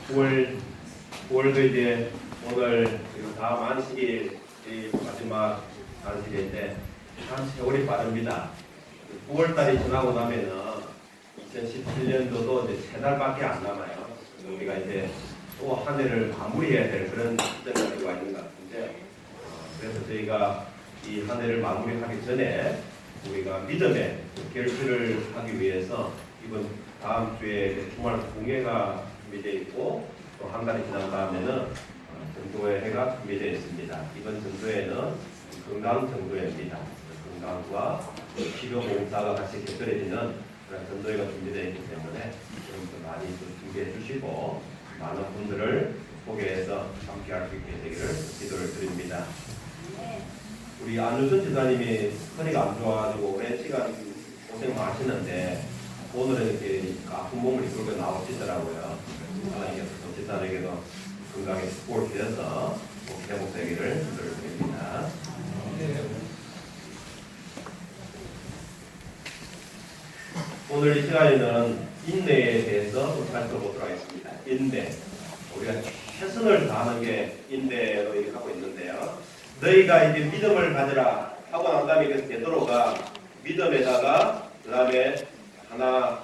9월도 이제 오늘 다음 안식일이 마지막 안식일인데 참 세월이 빠릅니다. 9월달이 지나고 나면은 2017년도도 이제 3달밖에 안 남아요. 우리가 이제 또 한 해를 마무리해야 될 그런 시점이 와 있는 것 같은데, 그래서 저희가 이 한 해를 마무리하기 전에 우리가 믿음의 결실을 하기 위해서 이번 다음 주에 주말 공예가 준비되어 있고, 또 한 달이 지난 다음에는 전도회가 준비되어 있습니다. 이번 전도회는 건강 전도회입니다. 건강과 치료봉사가 같이 곁들여지는 그런 전도회가 준비되어 있기 때문에 여러분들 많이 준비해 주시고 많은 분들을 소개해서 함께 할 수 있게 되기를 기도를 드립니다. 우리 안유선 지사님이 허리가 안 좋아가지고 오랜 시간 고생 많으시는데 오늘은 이렇게 아픈 몸을 이끌고 나오시더라고요. 지사님에게도 건강에 축복을 드려서 회복되기를 기도를 드립니다. 오늘 이 시간에는 인내에 대해서 다시 보도록 하겠습니다. 인내. 우리가 최선을 다하는 게 인내로 이렇게 하고 있는데요. 너희가 이제 믿음을 가져라 하고 난 다음에 그래서 베드로가 믿음에다가 그 다음에 하나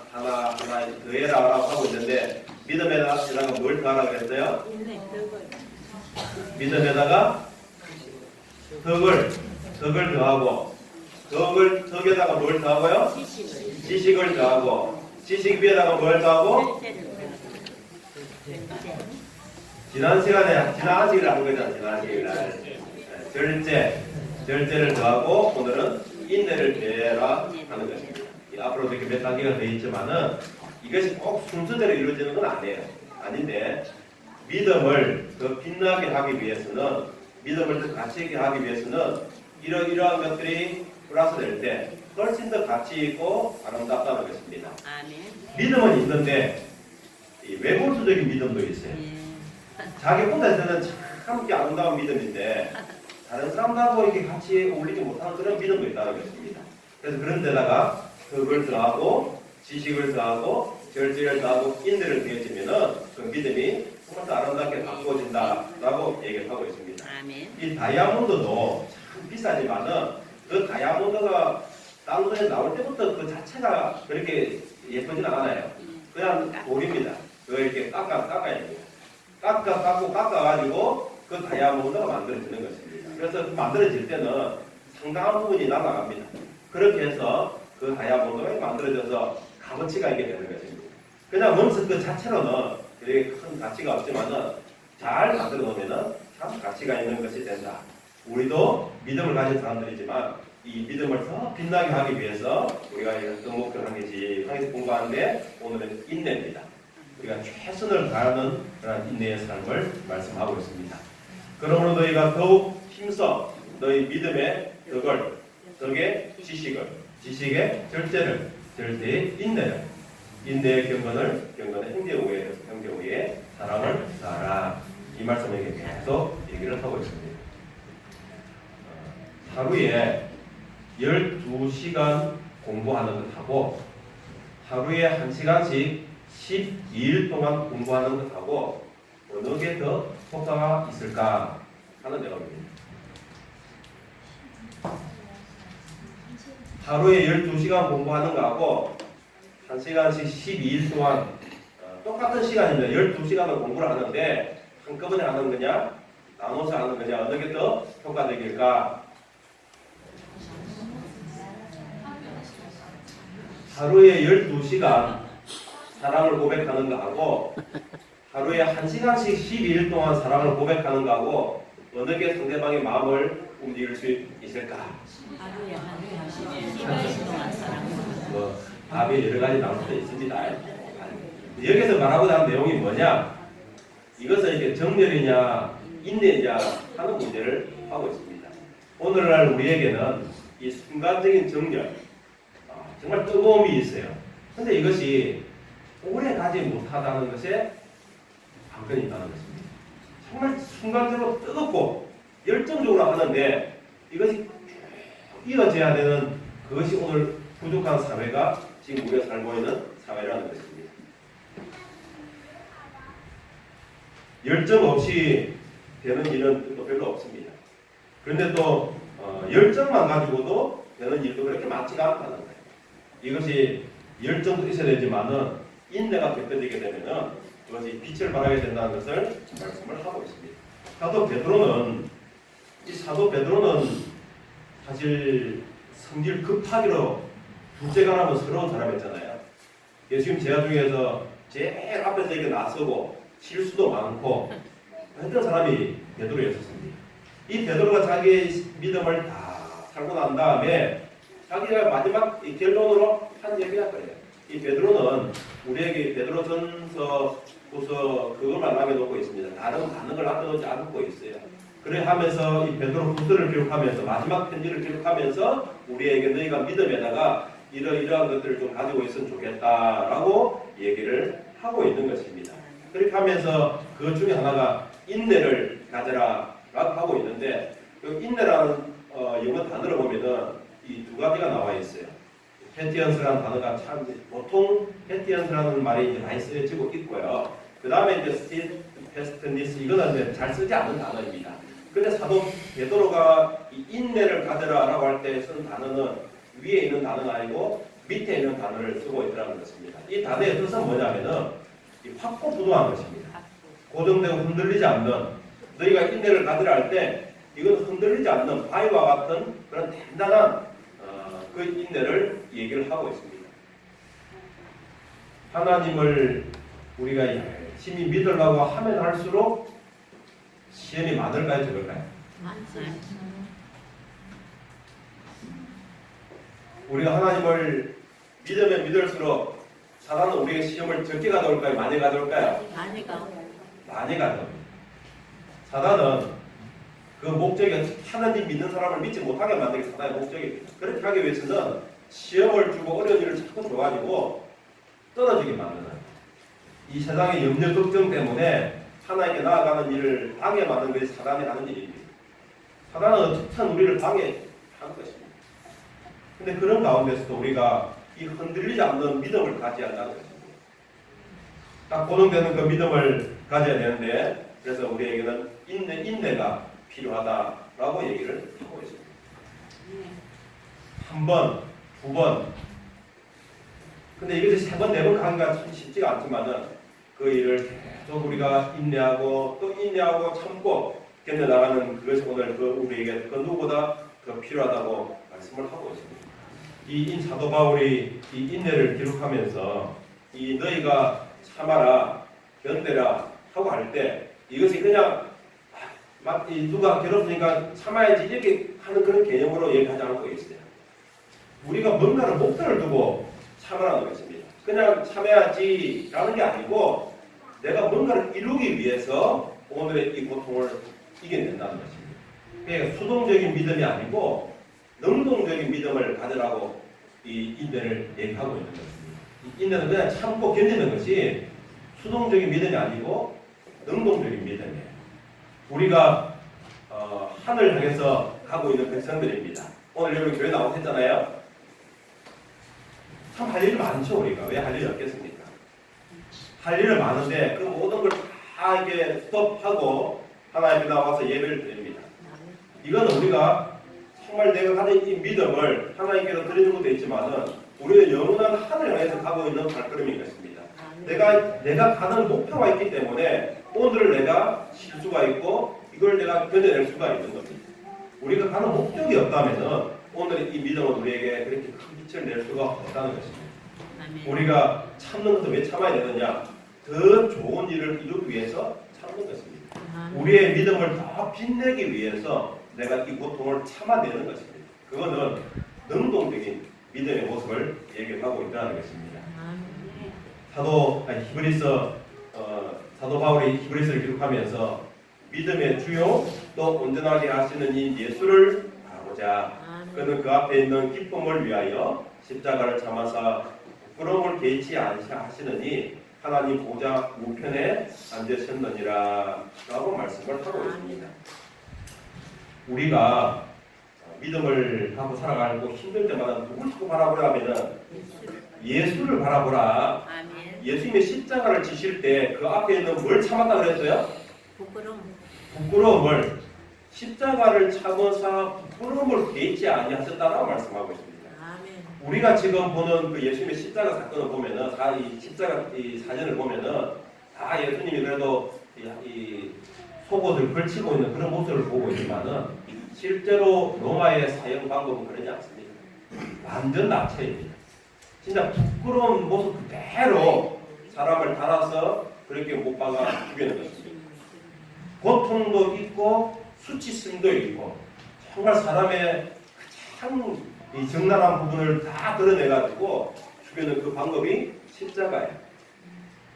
더해라 하고 있는데, 믿음에다가 뭘 더하라 그랬어요? 믿음에다가 덕을 더하고, 덕에다가 뭘 더하고요? 지식을 더하고, 지식 위에다가 뭘 더하고? 지난 시간에 안식일 하는 거잖아. 지난 안식일 날 절제를 더하고, 오늘은 인내를 더해라 하는 것입니다. 앞으로도 이렇게 몇 단계가 되어 있지만은 이것이 꼭 순서대로 이루어지는 건 아닌데, 믿음을 더 빛나게 하기 위해서는, 믿음을 더 가치 있게 하기 위해서는 이러한 것들이 플러스 될 때 훨씬 더 가치 있고 아름답다는 것입니다. 믿음은 있는데 이 외골수적인 믿음도 있어요. 자기 혼자서는 참 아름다운 믿음인데 다른 사람들하고 이렇게 같이 어울리지 못하는 그런 믿음도 있다는 것입니다. 그래서 그런 데다가 덕을 더하고 지식을 더하고 절제를 더하고 인내를 더해지면은 그 믿음이 정말 더 아름답게 바꿔진다라고 얘기를 하고 있습니다. 이 다이아몬드도 참 비싸지만은 그 다이아몬드가 땅속에 나올 때부터 그 자체가 그렇게 예쁘진 않아요. 그냥 돌입니다. 그걸 이렇게 깎아야 됩니다. 깎아가지고 그 다이아몬드가 만들어지는 것입니다. 그래서 그 만들어질 때는 상당한 부분이 날아갑니다. 그렇게 해서 그 다이아몬드가 만들어져서 값어치가 있게 되는 것입니다. 그냥 원석 그 자체로는 되게 큰 가치가 없지만은 잘 만들어 놓으면은 참 가치가 있는 것이 된다. 우리도 믿음을 가진 사람들이지만 이 믿음을 더 빛나게 하기 위해서 우리가 어떤 목표를 한 것이 항상 공부하는데, 오늘은 인내입니다. 우리가 최선을 다하는 그런 인내의 삶을 말씀하고 있습니다. 그러므로 너희가 더욱 힘써 너희 믿음의 덕의 지식을, 지식의 절제를, 절제의 인내의 경건의 형제 우애의 사랑을 쌓아라. 이 말씀을 계속 얘기를 하고 있습니다. 하루에 12시간 공부하는 것하고 하루에 1시간씩 12일 동안 공부하는 것하고 어느 게 더 효과가 있을까 하는 내용입니다. 하루에 12시간 공부하는 것하고 1시간씩 12일 동안 똑같은 시간입니다. 12시간을 공부를 하는데 한꺼번에 하는 거냐 나눠서 하는 거냐 어느 게 더 효과적일까? 하루에 12시간 사랑을 고백하는 거하고 하루에 1시간씩 12일 동안 사랑을 고백하는 거하고 어느 게 상대방의 마음을 움직일 수 있을까? 하루에 12시간 동안 사랑을 답이 여러 가지 나올 수도 있습니다. 여기서 말하고자 하는 내용이 뭐냐? 이것은 이게 정렬이냐 인내냐 하는 문제를 하고 있습니다. 오늘날 우리에게는 이 순간적인 정렬, 정말 뜨거움이 있어요. 그런데 이것이 오래 가지 못하다는 것에 관건이 있다는 것입니다. 정말 순간적으로 뜨겁고 열정적으로 하는데 이것이 이어져야 되는, 그것이 오늘 부족한 사회가 지금 우리가 살고 있는 사회라는 것입니다. 열정 없이 되는 일은 또 별로 없습니다. 그런데 또 열정만 가지고도 되는 일도 그렇게 많지가 않다는 거예요. 이것이 열정도 있어야 되지만은 인내가 곁들이게 되면은 그것이 빛을 발하게 된다는 것을 말씀을 하고 있습니다. 사도 베드로는 사실 성질 급하기로 둘째가 나면 서러운 사람이었잖아요. 예수님 제자 중에서 제일 앞에서 이렇게 나서고 실수도 많고 했던 사람이 베드로였습니다. 이 베드로가 자기의 믿음을 다 살고 난 다음에 자기가 마지막 이 결론으로 한 얘기가 그래요. 이 베드로는 우리에게 베드로전서 후서 그것만 남겨놓고 있습니다. 다른 걸 남겨놓지 않고 있어요. 그래 하면서 이 베드로 후서를 기록하면서 마지막 편지를 기록하면서 우리에게 너희가 믿음에다가 이러이러한 것들을 좀 가지고 있으면 좋겠다라고 얘기를 하고 있는 것입니다. 그렇게 하면서 그 중에 하나가 인내를 가져라 라고 하고 있는데 그 인내라는 영어 단어를 보면은 이 두 가지가 나와 있어요. 페티언스라는 단어가 참 보통 페티언스라는 말이 이제 많이 쓰여지고 있고요. 그 다음에 이제 스티페스트니스 이거는 이제 잘 쓰지 않는 단어입니다. 근데 사도 베드로가 이 인내를 가져라라고 할 때 쓴 단어는 위에 있는 단어가 아니고 밑에 있는 단어를 쓰고 있다는 것입니다. 이 단어의 뜻은 뭐냐면은 이 확고부동한 것입니다. 고정되고 흔들리지 않는 너희가 인내를 가져라 할 때 이건 흔들리지 않는 바위와 같은 그런 단단한 그 인내를 얘기를 하고 있습니다. 하나님을 우리가 열심히 믿으려고 하면 할수록 시험이 많을까요, 적을까요? 우리가 하나님을 믿으면 믿을수록 사단은 우리에게 시험을 적게 가져올까요? 많이 가져올까요? 많이 가져옵니다. 사단은 그 목적이 하나님 믿는 사람을 믿지 못하게 만드는 게 사단의 목적입니다. 그렇게 하기 위해서는 시험을 주고 어려운 일을 자꾸 줘가지고 떨어지게 만드는 이 세상의 염려 걱정 때문에 하나님께 나아가는 일을 방해하는 것이 사단이 하는 일입니다. 사단은 어떻든 우리를 방해하는 것입니다. 근데 그런 가운데서도 우리가 이 흔들리지 않는 믿음을 가져야 한다는 것입니다. 딱 고정되는 그 믿음을 가져야 되는데 그래서 우리에게는 인내가 필요하다라고 얘기를 하고 있습니다. 한 번, 두 번. 근데 이것이 세 번, 네 번 가기가 참 쉽지가 않지만은 그 일을 계속 우리가 인내하고 또 인내하고 참고 견뎌나가는 그것이 오늘 우리에게 그 누구보다 더 필요하다고 말씀을 하고 있습니다. 이 사도 바울이 이 인내를 기록하면서 이 너희가 참아라, 견뎌라 하고 할 때 이것이 그냥 막 누가 괴롭히니까 참아야지 이렇게 하는 그런 개념으로 얘기하지 않고 있어요. 우리가 뭔가를 목표를 두고 참으라는 것입니다. 그냥 참아야지라는 게 아니고 내가 뭔가를 이루기 위해서 오늘의 이 고통을 이겨낸다는 것입니다. 그러니까 수동적인 믿음이 아니고 능동적인 믿음을 가져라고 이 인내를 얘기하고 있는 것입니다. 이 인내는 그냥 참고 견디는 것이 수동적인 믿음이 아니고 능동적인 믿음이에요. 우리가 하늘 향해서 가고 있는 백성들입니다. 오늘 여러분 교회 나오고 했잖아요. 참 할 일이 많죠. 우리가 왜 할 일이 없겠습니까? 할 일은 많은데 그 모든 걸 다 이게 스톱하고 하나님 앞에 나와서 예배를 드립니다. 이거는 우리가 정말 내가 가진 이 믿음을 하나님께로 드리는 것도 있지만은 우리의 영원한 하늘 향해서 가고 있는 발걸음인 것입니다. 내가 가는 목표가 있기 때문에 오늘을 내가 실수가 있고 이걸 내가 견뎌낼 수가 있는 겁니다. 우리가 가는 목적이 없다면은 오늘 이 믿음은 우리에게 그렇게 큰 빛을 낼 수가 없다는 것입니다. 우리가 참는 것을 왜 참아야 되느냐? 더 좋은 일을 이루기 위해서 참는 것입니다. 우리의 믿음을 더 빛내기 위해서 내가 이 고통을 참아내는 것입니다. 그거는 능동적인 믿음의 모습을 얘기하고 있다는 것입니다. 사도 바울이 히브리서를 기록하면서 믿음의 주요 또 온전하게 하시는 이 예수를 바라보자. 그는 그 앞에 있는 기쁨을 위하여 십자가를 참아사 부끄러움을 개의치 않으시느니 하나님 보좌 우편에 앉으셨느니라 라고 말씀을 하고 있습니다. 우리가 믿음을 하고 살아가고 힘들 때마다 누굴 자꾸 바라보라 하면은 예수를 바라보라. 예수님의 십자가를 지실 때 그 앞에 있는 뭘 참았다 그랬어요? 부끄러움을 십자가를 참으사 부끄러움을 개의치 아니하셨다라고 말씀하고 있습니다. 우리가 지금 보는 그 예수님의 십자가 사건을 보면은 이 십자가 이 사진을 보면은 다 예수님이 그래도 이 속옷을 걸치고 있는 그런 모습을 보고 있지만은 실제로 로마의 사형 방법은 그러지 않습니다. 완전 나체입니다. 진짜 부끄러운 모습 그대로 사람을 달아서 그렇게 못 박아 죽이는 것입니다. 고통도 있고 수치심도 있고 정말 사람의 가장 이 적나라한 부분을 다 드러내가지고 죽이는 그 방법이 십자가예요.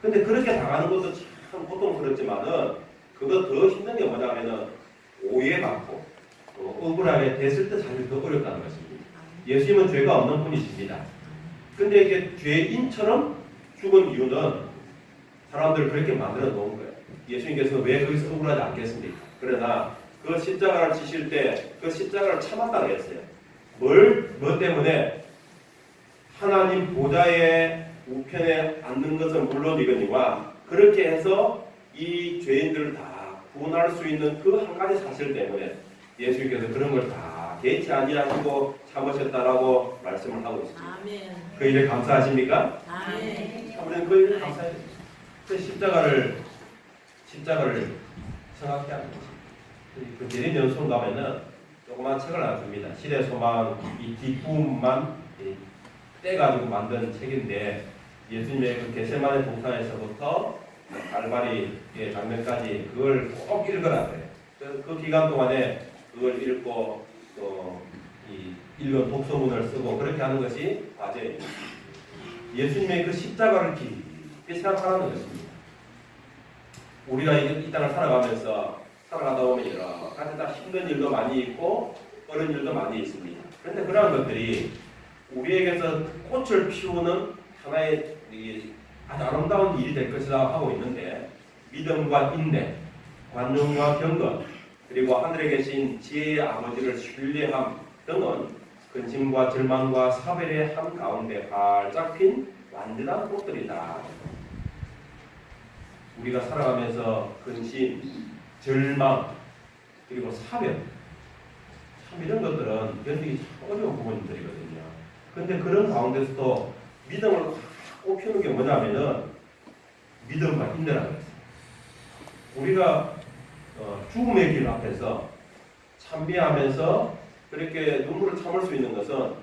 근데 그렇게 당하는 것도 참 고통스럽지만은 그거 더 힘든 게 뭐냐면은 오해받고 또 억울하게 됐을 때 사실 더 어렵다는 것입니다. 예수님은 죄가 없는 분이십니다. 근데 이게 죄인처럼 죽은 이유는 사람들을 그렇게 만들어 놓은 거예요. 예수님께서 왜 거기서 억울하지 않겠습니까? 그러나 그 십자가를 지실 때 그 십자가를 참았다고 했어요. 뭐 때문에 하나님 보좌의 우편에 앉는 것은 물론이거니와 그렇게 해서 이 죄인들을 다 구원할 수 있는 그 한 가지 사실 때문에 예수님께서 그런 걸 다 개의치 아니하시고 참으셨다라고 말씀을 하고 있습니다. 아멘. 그 일에 감사하십니까? 아멘. 우리는 그 일에 감사해야 됩니다. 그 십자가를 생각해야 합니다. 그 대리연수원 가면은 조그만 책을 하나 줍니다. 시대 소망 이 뒷부분만 떼가지고 만든 책인데 예수님의 그 겟세마네 동산에서부터 갈바리의 장면까지 그걸 꼭 읽으라 그래요. 그 기간 동안에 그걸 읽고 또 읽은 독서문을 쓰고 그렇게 하는 것이 과제입니다. 예수님의 그 십자가를 깊이 생각하는 것입니다. 우리가 이 땅을 살아가다 보면 여러 가지 다 힘든 일도 많이 있고 어려운 일도 많이 있습니다. 그런데 그러한 것들이 우리에게서 꽃을 피우는 하나의 아주 아름다운 일이 될 것이다 하고 있는데 믿음과 인내, 관용과 경건, 그리고 하늘에 계신 지혜의 아버지를 신뢰함 등은 근심과 절망과 사별의 한가운데 활짝 핀 완전한 꽃들이다. 우리가 살아가면서 근심, 절망, 그리고 사별 참 이런 것들은 견디기 참 어려운 부분들이거든요. 근데 그런 가운데서도 믿음을 꼭 피우는 게 뭐냐면은 믿음과 인내라는 거예요. 우리가 죽음의 길 앞에서 참배하면서 그렇게 눈물을 참을 수 있는 것은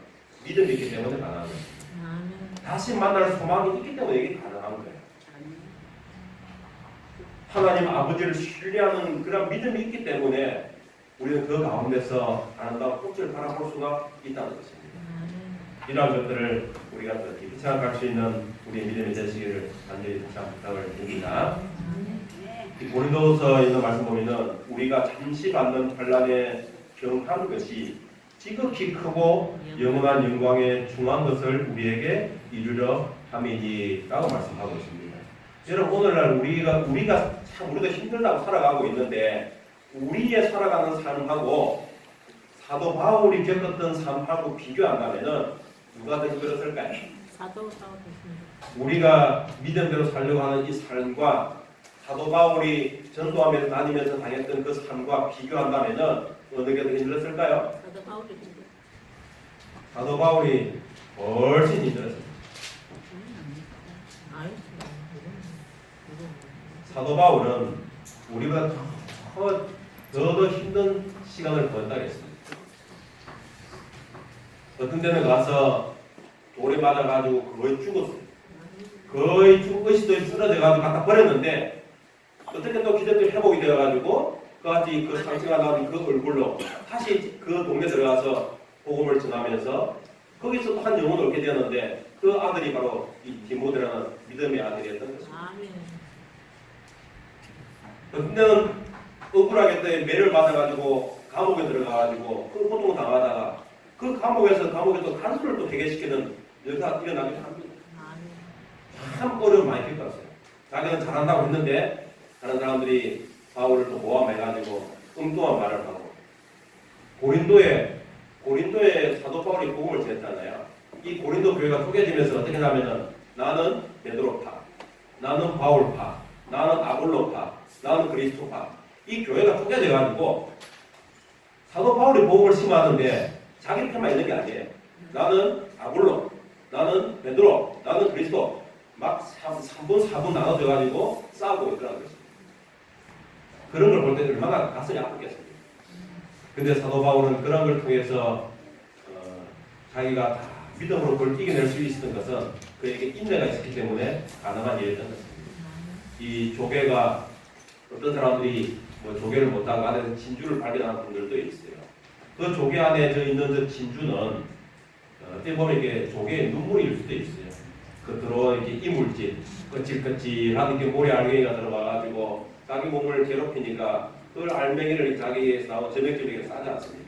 믿음이 있기 때문에 가능한 거예요. 다시 만날 소망이 있기 때문에 이게 가능한 거예요. 하나님 아버지를 신뢰하는 그런 믿음이 있기 때문에 우리는 그 가운데서 아름다운 꽃을 바라볼 수가 있다는 것입니다. 이러한 것들을 우리가 더 깊이 생각할 수 있는 우리의 믿음이 되시기를 간절히 다시 한번 부탁을 드립니다. 고린도서에 있는 말씀 보면은 우리가 잠시 받는 환난에 경한 것이 지극히 크고 영원한 영광에 중한 것을 우리에게 이루려 함이니라고 말씀하고 있습니다. 여러분 오늘날 우리가 참 우리도 힘들다고 살아가고 있는데 우리의 살아가는 삶하고 사도 바울이 겪었던 삶하고 비교한다면은 누가 더 힘들었을까요? 사도 바울이십니다. 우리가 믿음대로 살려고 하는 이 삶과 사도 바울이 전도하면서 다니면서 당했던 그 삶과 비교한다면은 어느 게 더 힘들었을까요? 사도 바울이십니다. 사도 바울이 훨씬 힘들었습니다. 사도 바울은 우리보다 더 힘든 시간을 보냈다고 했습니다. 어떤 데는 가서 돌에 맞아가지고 거의 죽었어요. 거의 의식도 쓰러져가지고 갖다 버렸는데 어떻게 또 기적도 회복이 되어가지고 그같이 그 상처가 나는 그 얼굴로 다시 그 동네 들어가서 복음을 전하면서 거기서 또 한 영혼을 얻게 되었는데 그 아들이 바로 이 디모데라는 믿음의 아들이었던 것입니다. 어떤 데는 억울하게 때 매를 받아가지고 감옥에 들어가가지고 그 고통을 당하다가 그 감옥에서 또 간수를 또 회개시키는 일가 일어나기도 합니다. 참 어려움 많이 겪었어요. 자기는 잘한다고 했는데 다른 사람들이 바울을 또 모함해가지고 엉뚱한 말을 하고 고린도에 사도 바울이 복음을 전했잖아요. 이 고린도 교회가 쪼개지면서 어떻게 하냐면은 나는 베드로파, 나는 바울파, 나는 아볼로파, 나는 그리스도파. 이 교회가 쪼개져가지고 사도 바울이 복음을 심어하는데 자기 편만 있는 게 아니에요. 나는 아볼로, 나는 베드로, 나는 그리스도 막 3분 4분 나눠져가지고 싸우고 있더라는 것입니다. 그런 걸 볼 때 얼마나 가슴이 아프겠습니까? 근데 사도 바울은 그런 걸 통해서 자기가 다 믿음으로 그걸 이겨낼 수 있었던 것은 그에게 인내가 있었기 때문에 가능한 일이었던 것입니다. 이 조개가 어떤 사람들이 뭐 조개를 못하고 안에서 진주를 발견하는 분들도 있어요. 그 조개 안에 있는 저 진주는 어떻게 보면 이게 조개의 눈물일 수도 있어요. 겉으로 이렇게 이물질, 거칠거칠한 게 모래 알갱이가 들어가가지고 자기 몸을 괴롭히니까 그 알맹이를 자기에서 나온 점액질에게 싸지 않습니까?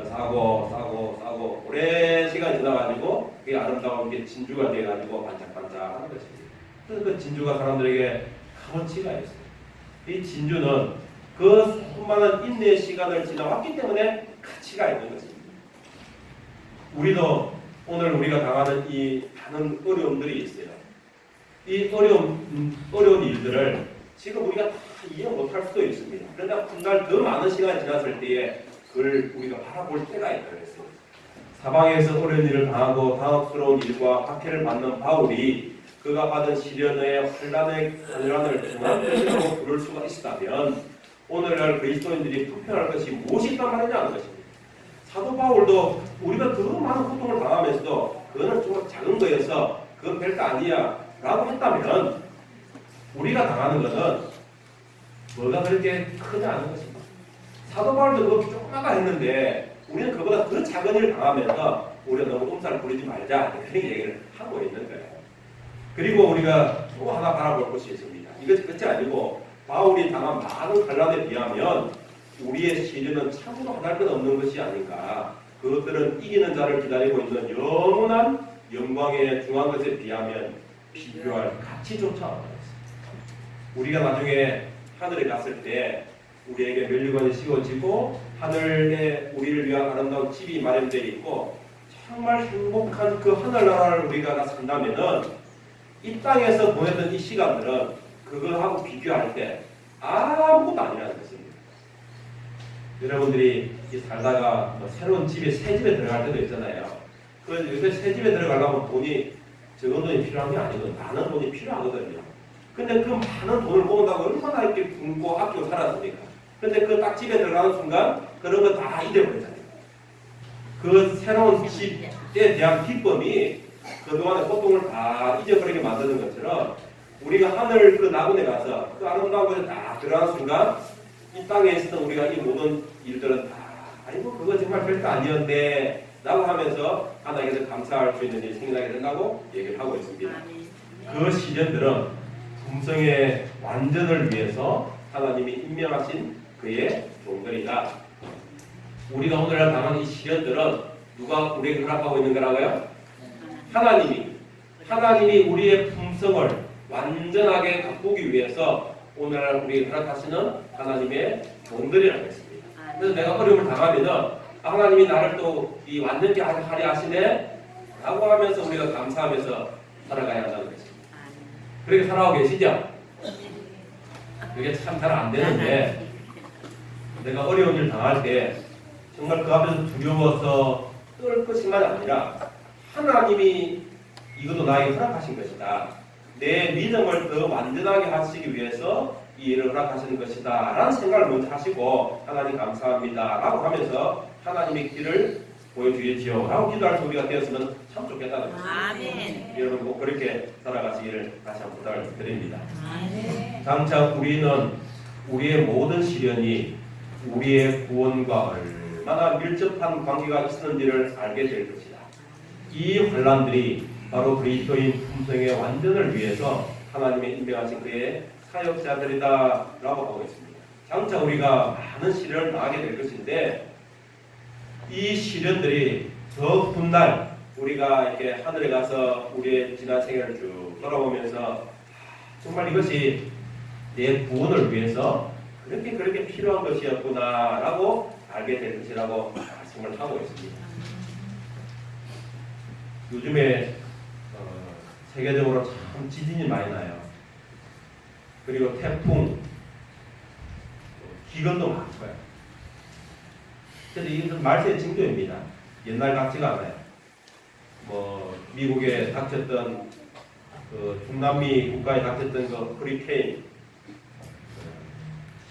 싸고 오랜 시간이 지나가지고 그게 아름다운 게 진주가 돼가지고 반짝반짝하는 것입니다. 그래서 그 진주가 사람들에게 값어치가 있어요. 이 진주는 그 수많은 인내의 시간을 지나왔기 때문에 가치가 있는 것입니다. 우리도 오늘 우리가 당하는 이 많은 어려움들이 있어요. 이 어려운 일들을 지금 우리가 다 이해 못할 수도 있습니다. 그러나 훗날 더 많은 시간이 지났을 때에 그걸 우리가 바라볼 때가 있다고 했어요. 사방에서 어려운 일을 당하고 당혹스러운 일과 박해를 받는 바울이 그가 받은 시련의 환란을 중앙적으로 부를 수가 있다면 오늘날 그리스도인들이 불편할 것이 무엇이 있단 말이냐 하는 것입니다. 사도 바울도 우리가 더 많은 고통을 당하면서도 그거는 좀 작은 거여서 그건 별거 아니야 라고 했다면 우리가 당하는 것은 뭐가 그렇게 크지 않은 것입니다. 사도 바울도 그거 조그마가 했는데 우리는 그보다 더 작은 일을 당하면서 우리가 너무 엄살 부리지 말자 그런 얘기를 하고 있는 거예요. 그리고 우리가 또 하나 바라볼 것이 있습니다. 이것이 끝이 아니고 바울이 당한 많은 환란에 비하면 우리의 시련은 참으로 하날 것 없는 것이 아닌가. 그것들은 이기는 자를 기다리고 있는 영원한 영광의 중한 것에 비하면 비교할 가치조차 없습니다. 우리가 나중에 하늘에 갔을 때 우리에게 면류관이 씌워지고 하늘에 우리를 위한 아름다운 집이 마련되어 있고 정말 행복한 그 하늘나라를 우리가 산다면은 이 땅에서 보냈던 이 시간들은 그거하고 비교할 때 아무것도 아니라는 것입니다. 여러분들이 살다가 뭐 새로운 집에 새 집에 들어갈 때도 있잖아요. 그래서 요새 새 집에 들어가려면 돈이 적은 돈이 필요한 게 아니고 많은 돈이 필요하거든요. 근데 그 많은 돈을 모은다고 얼마나 이렇게 굶고 아끼고 살았습니까? 근데 그 딱 집에 들어가는 순간 그런 거 다 잊어버렸잖아요. 그 새로운 집에 대한 기쁨이 그동안의 고통을 다 잊어버리게 만드는 것처럼 우리가 하늘 그 나군에 가서 그 아름다운 곳에 딱 들어가는 순간 이 땅에 있었던 우리가 이 모든 일들은 다 아이고 그거 정말 별거 아니었네 라고 하면서 하나님께 감사할 수 있는 일이 생겨나게 된다고 얘기를 하고 있습니다. 그 시련들은 품성의 완전을 위해서 하나님이 임명하신 그의 종들이다. 우리가 오늘날 당하는 이 시련들은 누가 우리에게 허락하고 있는 거라고요? 하나님이 우리의 품성을 완전하게 가꾸기 위해서 오늘날 우리에게 허락하시는 하나님의 종들이라고 했습니다. 그래서 내가 어려움을 당하면은 하나님이 나를 또 이 완전히 하려 하시네 라고 하면서 우리가 감사하면서 살아가야 한다는 것입니다. 그렇게 살아가고 계시죠? 그게 참 잘 안 되는데 내가 어려운 일 당할 때 정말 그 앞에서 두려워서 떨 것이만 아니라 하나님이 이것도 나에게 허락하신 것이다. 내 믿음을 더 완전하게 하시기 위해서 이 일을 허락하시는 것이다 라는 생각을 먼저 하시고 하나님 감사합니다 라고 하면서 하나님의 길을 보여주겠지요 라고 기도할 수 우리가 되었으면 참 좋겠다는 것입니다. 아멘. 여러분 꼭 그렇게 살아가시기를 다시 한번 부탁을 드립니다. 아멘. 장차 우리는 우리의 모든 시련이 우리의 구원과 얼마나 밀접한 관계가 있었는지를 알게 될 것이다. 이 환란들이 바로 그리스도인 품성의 완전을 위해서 하나님의 임명하신 그의 사역자들이다 라고 하고 있습니다. 장차 우리가 많은 시련을 당하게 될 것인데 이 시련들이 더 훗날 우리가 이렇게 하늘에 가서 우리의 지난 생애를 쭉 돌아보면서 정말 이것이 내 구원을 위해서 그렇게 필요한 것이었구나 라고 알게 될 것이라고 말씀을 하고 있습니다. 요즘에 세계적으로 참 지진이 많이 나요. 그리고 태풍, 기근도 많고요. 그래서 이것은 말세의 징조입니다. 옛날 같지가 않아요. 뭐 미국에 닥쳤던 그 중남미 국가에 닥쳤던 그 허리케인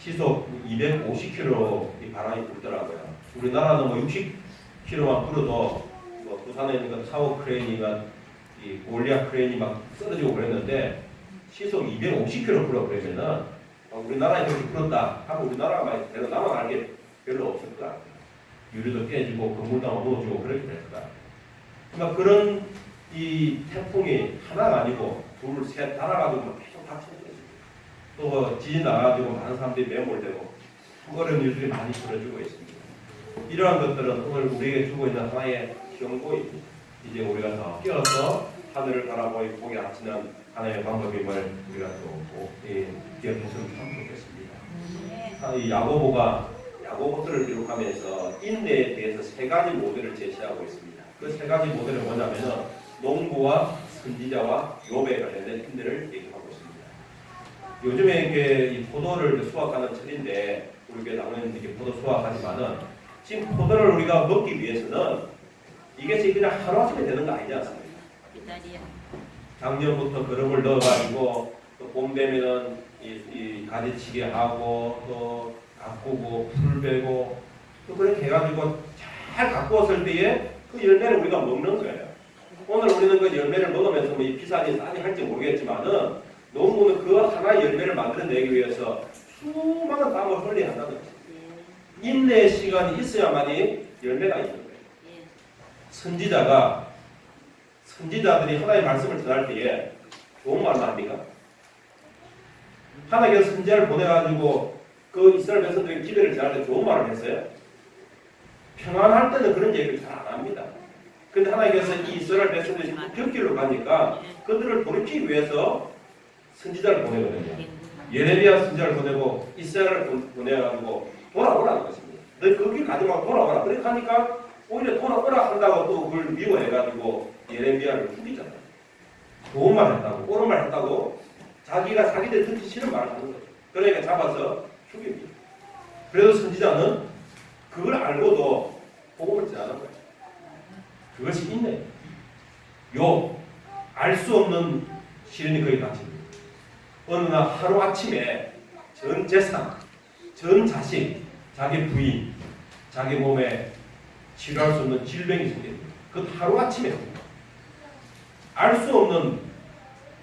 시속 250km 이 바람이 불더라고요. 우리나라는 뭐 60km만 불어도 뭐 부산에 있는 그 타워 크레인이가 이 골리앗 크레인이 막 쓰러지고 그랬는데 시속 250km 불어 그러면은 우리나라에 그렇게 불었다 하고 우리나라가 대로 남아갈 게 별로 없을 것 같아요. 유리도 깨지고 건물도 무너지고 그렇게 될 것 같아요. 그러니까 그런 이 태풍이 하나가 아니고 둘, 셋 달아가지고 막 계속 닥쳐져 있습니다. 또 지진 나가지고 많은 사람들이 매몰되고 어려운 일들이 많이 벌어지고 있습니다. 이러한 것들은 오늘 우리에게 주고 있는 하나의 경고입니다. 이제 우리가 더 끼어서 하늘을 바라보고 보게 하시는 하나님의 방법임을 우리가 또 기억했으면 참 좋겠습니다. 이 야고보서를 기록하면서 인내에 대해서 세 가지 모델을 제시하고 있습니다. 그 세 가지 모델은 뭐냐면은 농부와 선지자와 욥에 관련된 인내를 얘기하고 있습니다. 요즘에 이렇게 이 포도를 수확하는 철인데 우리 교회 당연히 이렇게 포도 수확하지만은 지금 포도를 우리가 먹기 위해서는 이게 그냥 하루아침에 되는 거 아니지 않습니까? 작년부터 거름을 넣어가지고 또 봄 되면은 이 가지치기 하고 또 가꾸고 풀 베고 또 그렇게 해가지고 잘 가꾸었을 때에 그 열매를 우리가 먹는 거예요. 오늘 우리는 그 열매를 먹으면서 뭐 이 비싸지 싸지 할지 모르겠지만은 농부는 그 하나의 열매를 만들어내기 위해서 수많은 땀을 흘려야 한다는 거죠. 인내의 시간이 있어야만이 열매가 있는 거예요. 선지자들이 하나님의 말씀을 전할 때에 좋은 말만 합니까? 하나님께서 선지자를 보내가지고 그 이스라엘 백성들에게 기회를 전할 때 좋은 말을 했어요. 평안할 때는 그런 얘기를 잘 안 합니다. 근데 하나님께서 이 이스라엘 백성들이 벽길로 가니까 그들을 돌이키기 위해서 선지자를 보내거든요. 예레미야 선지자를 보내고 이스라엘을 보내가지고 돌아오라는 것입니다. 너 거기 가지 말고 돌아오라. 그렇게 하니까 오히려 돌아오라 한다고 또 그걸 미워해가지고 예레미야를 죽이잖아요. 좋은 말 했다고, 옳은 말 했다고 자기들 듣기 싫은 말을 하는 거죠. 그러니까 잡아서 죽입니다. 그래서 선지자는 그걸 알고도 복음을 전하는 거예요. 그것이 있네. 알 수 없는 시련이 거의 닥칩니다. 어느 날 하루 아침에 전 재산, 전 자식, 자기 부인, 자기 몸에 치료할 수 없는 질병이 생깁니다. 그 하루 아침에 알 수 없는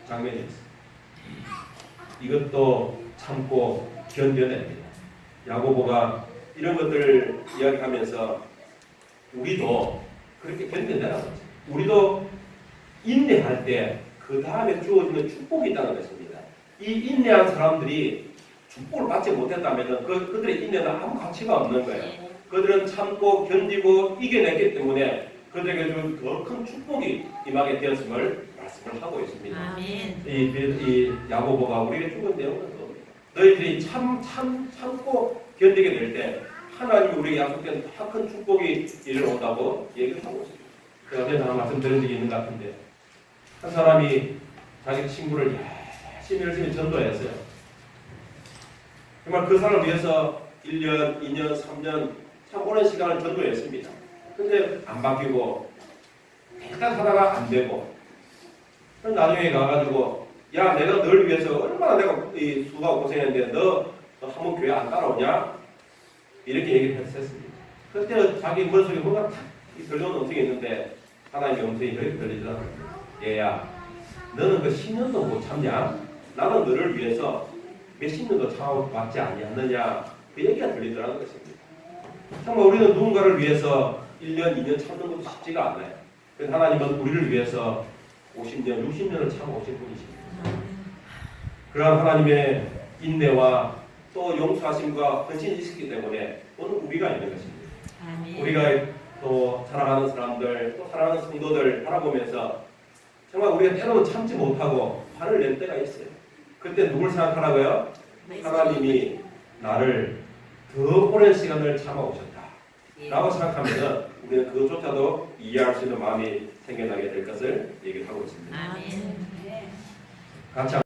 장면이 있어요. 이것도 참고 견뎌냅니다. 야고보가 이런 것들을 이야기하면서 우리도 그렇게 견뎌내라는 거죠. 우리도 인내할 때 그 다음에 주어지는 축복이 있다는 것입니다. 이 인내한 사람들이 축복을 받지 못했다면 그들의 인내는 아무 가치가 없는 거예요. 그들은 참고 견디고 이겨냈기 때문에 그들에게 좀 더 큰 축복이 임하게 되었음을 말씀을 하고 있습니다. 아멘. 이 야고보가 우리에게 주는 내용은 그겁니다. 너희들이 참고 견디게 될 때 하나님이 우리에게 약속된 더 큰 축복이 이르러온다고 얘기를 하고 있습니다. 제가 전에 하나 말씀드린 적이 있는 것 같은데 한 사람이 자기 친구를 열심히 전도했어요. 정말 그 사람을 위해서 1년, 2년, 3년 참 오랜 시간을 전도했습니다. 근데 안 바뀌고 일단 하다가 안 되고 나중에 가가지고 야 내가 널 위해서 얼마나 내가 이 수고하고 고생했는데 너 한번 교회 안 따라오냐? 이렇게 얘기를 했습니다. 그때 자기 머릿속에 뭔가 탁 들려오는 음성이 있는데 하나님의 음성이 그렇게 들리더라고요. 얘야 너는 그 10년도 못 참냐? 나는 너를 위해서 몇십 년도 참아봤지 아니었느냐? 그 얘기가 들리더라는 것입니다. 정말 우리는 누군가를 위해서 1년, 2년 참는 것도 쉽지가 않아요. 그래서 하나님은 우리를 위해서 50년, 60년을 참아오신 분이십니다. 그러한 하나님의 인내와 또 용서하심과 헌신이 있기 때문에 오늘 우리가 있는 것입니다. 아멘. 우리가 또 사랑하는 사람들, 또 사랑하는 성도들 바라보면서 정말 우리가 때로는 참지 못하고 화를 낼 때가 있어요. 그때 누굴 생각하라고요? 하나님이 나를 더 오랜 시간을 참아오셨다 라고 생각하면 우리는 그것조차도 이해할 수 있는 마음이 생겨나게 될 것을 얘기하고 있습니다. 아멘. 같이